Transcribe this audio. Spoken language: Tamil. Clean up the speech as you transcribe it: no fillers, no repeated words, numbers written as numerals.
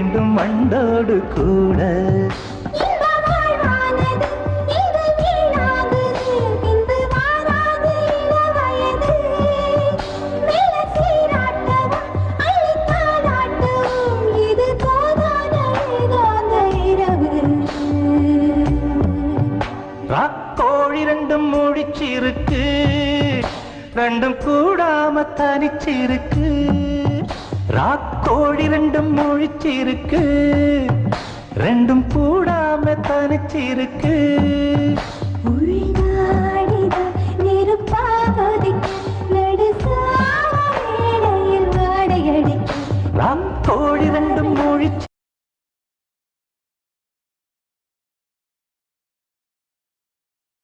வேண்டும் மண்டோடு கூட. ராக்கோழி ரெண்டும் முழிச்சிருக்கு, ரெண்டும் கூடாம தனிச்சிருக்கு. ராக்கோழி ரெண்டும் முழிச்சிருக்கு, ரெண்டும் கூடாம தனிச்சிருக்கு. உள்நாடிதான் நெருப்பாவதிக்க